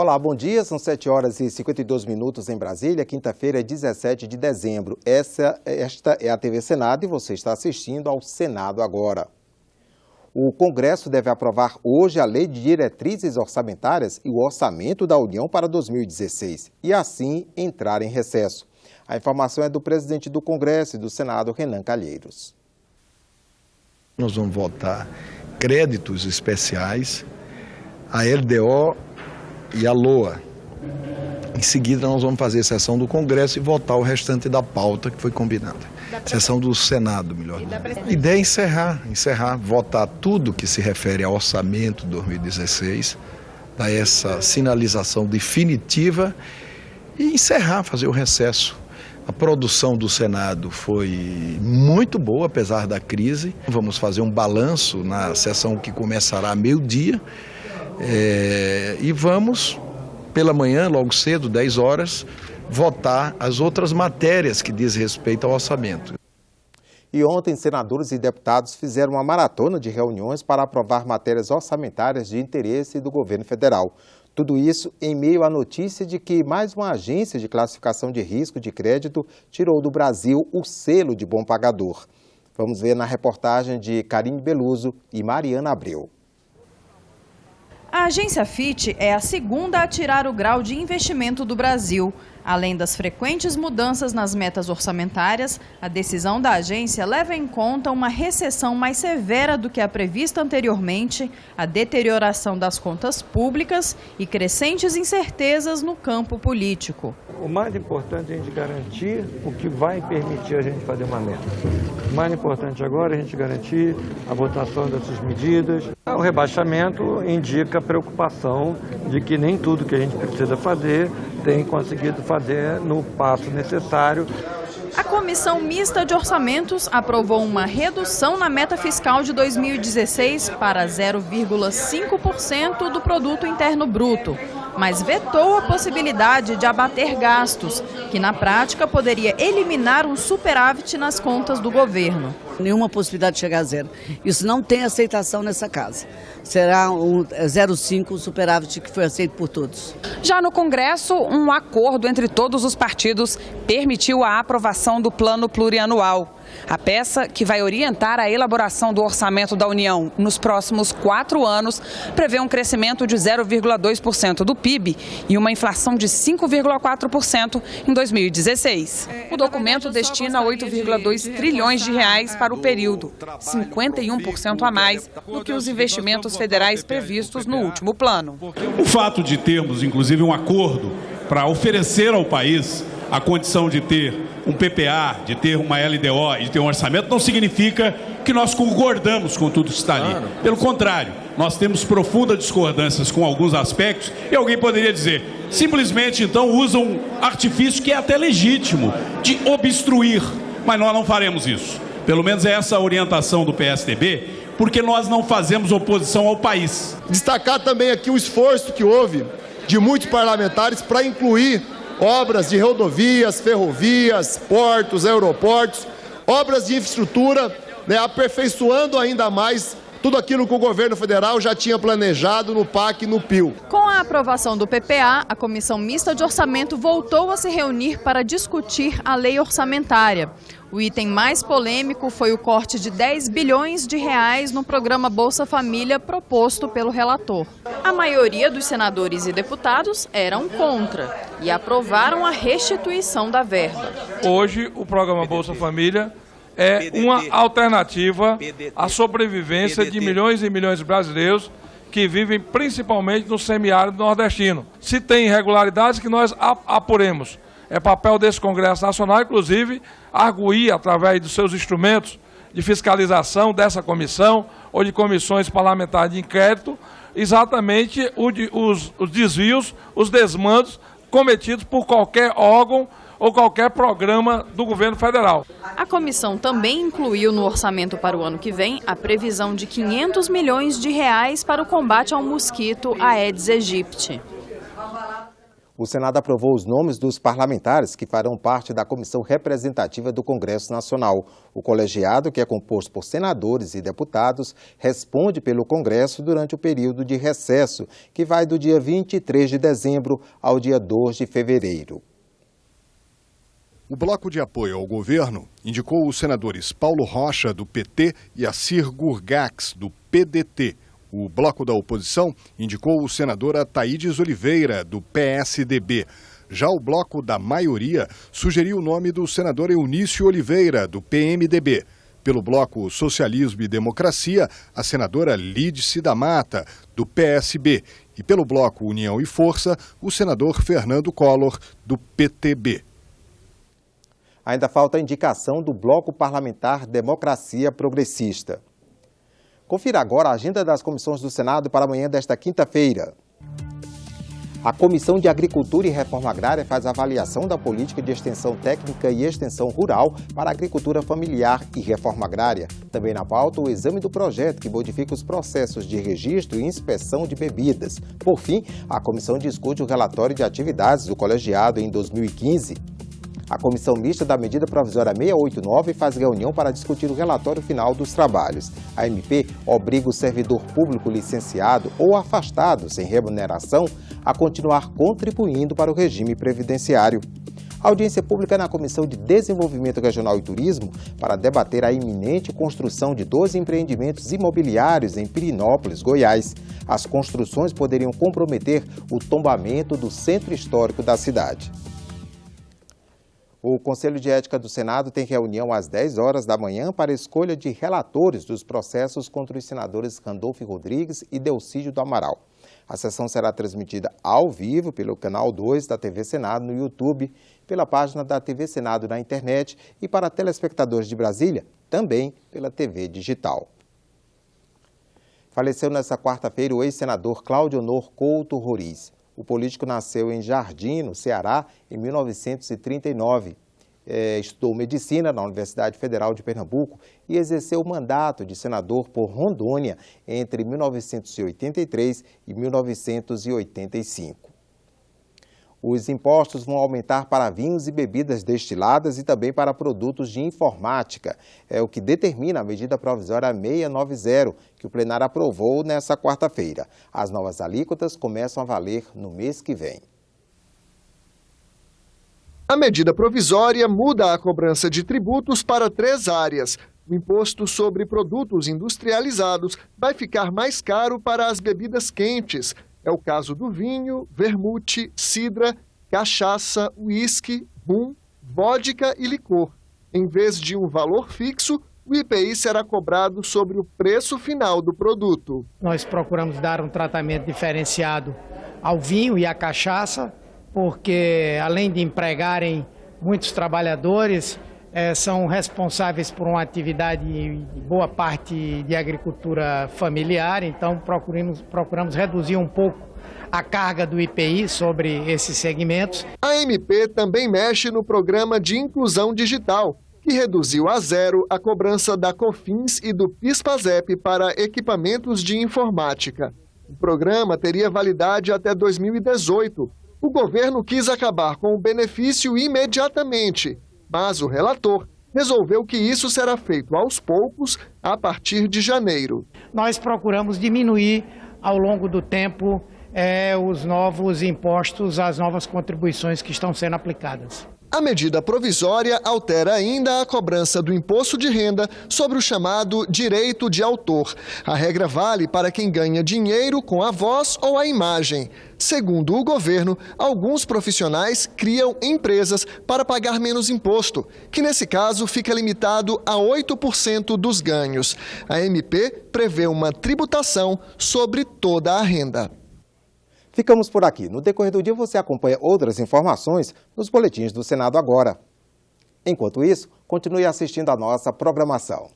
Olá, bom dia. São 7 horas e 52 minutos em Brasília, quinta-feira, 17 de dezembro. Esta é a TV Senado e você está assistindo ao Senado Agora. O Congresso deve aprovar hoje a Lei de Diretrizes Orçamentárias e o Orçamento da União para 2016 e assim entrar em recesso. A informação é do presidente do Congresso e do Senado, Renan Calheiros. Nós vamos votar créditos especiais, a LDO e a LOA. Em seguida nós vamos fazer a sessão do Congresso e votar o restante da pauta que foi combinada. Sessão do Senado, melhor dizendo. A ideia é encerrar, votar tudo que se refere ao orçamento de 2016, dar essa sinalização definitiva e encerrar, fazer o recesso. A produção do Senado foi muito boa, apesar da crise. Vamos fazer um balanço na sessão que começará meio-dia e vamos, pela manhã, logo cedo, 10 horas, votar as outras matérias que diz respeito ao orçamento. E ontem, senadores e deputados fizeram uma maratona de reuniões para aprovar matérias orçamentárias de interesse do governo federal. Tudo isso em meio à notícia de que mais uma agência de classificação de risco de crédito tirou do Brasil o selo de bom pagador. Vamos ver na reportagem de Karine Beluso e Mariana Abreu. A agência Fitch é a segunda a tirar o grau de investimento do Brasil. Além das frequentes mudanças nas metas orçamentárias, a decisão da agência leva em conta uma recessão mais severa do que a prevista anteriormente, a deterioração das contas públicas e crescentes incertezas no campo político. O mais importante é a gente garantir o que vai permitir a gente fazer uma meta. O mais importante agora é a gente garantir a votação dessas medidas. O rebaixamento indica a preocupação de que nem tudo que a gente precisa fazer tem conseguido fazer no passo necessário. A Comissão Mista de Orçamentos aprovou uma redução na meta fiscal de 2016 para 0,5% do Produto Interno Bruto, mas vetou a possibilidade de abater gastos, que na prática poderia eliminar um superávit nas contas do governo. Nenhuma possibilidade de chegar a zero. Isso não tem aceitação nessa casa. Será um 0,5 superávit que foi aceito por todos. Já no Congresso, um acordo entre todos os partidos permitiu a aprovação do Plano Plurianual. A peça, que vai orientar a elaboração do orçamento da União nos próximos 4 anos, prevê um crescimento de 0,2% do PIB e uma inflação de 5,4% em 2016. O documento destina 8,2 trilhões de reais para o período, 51% a mais do que os investimentos federais previstos no último plano. O fato de termos, inclusive, um acordo para oferecer ao país a condição de ter um PPA, de ter uma LDO e de ter um orçamento, não significa que nós concordamos com tudo que está ali. Pelo contrário, nós temos profundas discordâncias com alguns aspectos e alguém poderia dizer, simplesmente então usa um artifício que é até legítimo, de obstruir, mas nós não faremos isso. Pelo menos é essa a orientação do PSDB, porque nós não fazemos oposição ao país. Destacar também aqui o esforço que houve de muitos parlamentares para incluir obras de rodovias, ferrovias, portos, aeroportos, obras de infraestrutura, aperfeiçoando ainda mais tudo aquilo que o governo federal já tinha planejado no PAC e no PIL. Com a aprovação do PPA, a Comissão Mista de Orçamento voltou a se reunir para discutir a lei orçamentária. O item mais polêmico foi o corte de 10 bilhões de reais no programa Bolsa Família proposto pelo relator. A maioria dos senadores e deputados eram contra e aprovaram a restituição da verba. Hoje, o programa Bolsa Família é uma alternativa à sobrevivência de milhões e milhões de brasileiros que vivem principalmente no semiárido nordestino. Se tem irregularidades, que nós apuremos. É papel desse Congresso Nacional, inclusive, arguir, através dos seus instrumentos de fiscalização dessa comissão ou de comissões parlamentares de inquérito, exatamente os desvios, os desmandos cometidos por qualquer órgão ou qualquer programa do governo federal. A comissão também incluiu no orçamento para o ano que vem a previsão de 500 milhões de reais para o combate ao mosquito Aedes aegypti. O Senado aprovou os nomes dos parlamentares que farão parte da Comissão Representativa do Congresso Nacional. O colegiado, que é composto por senadores e deputados, responde pelo Congresso durante o período de recesso, que vai do dia 23 de dezembro ao dia 2 de fevereiro. O bloco de apoio ao governo indicou os senadores Paulo Rocha, do PT, e Assir Gurgax, do PDT. O bloco da oposição indicou o senador Ataídes Oliveira, do PSDB. Já o bloco da maioria sugeriu o nome do senador Eunício Oliveira, do PMDB. Pelo bloco Socialismo e Democracia, a senadora Lídice da Mata, do PSB. E pelo bloco União e Força, o senador Fernando Collor, do PTB. Ainda falta a indicação do bloco parlamentar Democracia Progressista. Confira agora a agenda das comissões do Senado para amanhã desta quinta-feira. A Comissão de Agricultura e Reforma Agrária faz avaliação da política de extensão técnica e extensão rural para a agricultura familiar e reforma agrária. Também na pauta, o exame do projeto que modifica os processos de registro e inspeção de bebidas. Por fim, a comissão discute o relatório de atividades do colegiado em 2015. A Comissão Mista da Medida Provisória 689 faz reunião para discutir o relatório final dos trabalhos. A MP obriga o servidor público licenciado ou afastado sem remuneração a continuar contribuindo para o regime previdenciário. A audiência pública na Comissão de Desenvolvimento Regional e Turismo para debater a iminente construção de 12 empreendimentos imobiliários em Pirinópolis, Goiás. As construções poderiam comprometer o tombamento do centro histórico da cidade. O Conselho de Ética do Senado tem reunião às 10 horas da manhã para a escolha de relatores dos processos contra os senadores Randolfo Rodrigues e Delcídio do Amaral. A sessão será transmitida ao vivo pelo canal 2 da TV Senado no YouTube, pela página da TV Senado na internet e para telespectadores de Brasília, também pela TV digital. Faleceu nesta quarta-feira o ex-senador Cláudio Honor Couto Roriz. O político nasceu em Jardim, no Ceará, em 1939. Estudou medicina na Universidade Federal de Pernambuco e exerceu o mandato de senador por Rondônia entre 1983 e 1985. Os impostos vão aumentar para vinhos e bebidas destiladas e também para produtos de informática. É o que determina a medida provisória 690, que o plenário aprovou nesta quarta-feira. As novas alíquotas começam a valer no mês que vem. A medida provisória muda a cobrança de tributos para 3 áreas. O imposto sobre produtos industrializados vai ficar mais caro para as bebidas quentes. É o caso do vinho, vermute, cidra, cachaça, uísque, rum, vodka e licor. Em vez de um valor fixo, o IPI será cobrado sobre o preço final do produto. Nós procuramos dar um tratamento diferenciado ao vinho e à cachaça, porque além de empregarem muitos trabalhadores, são responsáveis por uma atividade, boa parte de agricultura familiar, então procuramos reduzir um pouco a carga do IPI sobre esses segmentos. A MP também mexe no programa de inclusão digital, que reduziu a 0 a cobrança da COFINS e do PIS/PASEP para equipamentos de informática. O programa teria validade até 2018. O governo quis acabar com o benefício imediatamente, mas o relator resolveu que isso será feito aos poucos, a partir de janeiro. Nós procuramos diminuir ao longo do tempo os novos impostos, as novas contribuições que estão sendo aplicadas. A medida provisória altera ainda a cobrança do imposto de renda sobre o chamado direito de autor. A regra vale para quem ganha dinheiro com a voz ou a imagem. Segundo o governo, alguns profissionais criam empresas para pagar menos imposto, que nesse caso fica limitado a 8% dos ganhos. A MP prevê uma tributação sobre toda a renda. Ficamos por aqui. No decorrer do dia você acompanha outras informações nos boletins do Senado Agora. Enquanto isso, continue assistindo a nossa programação.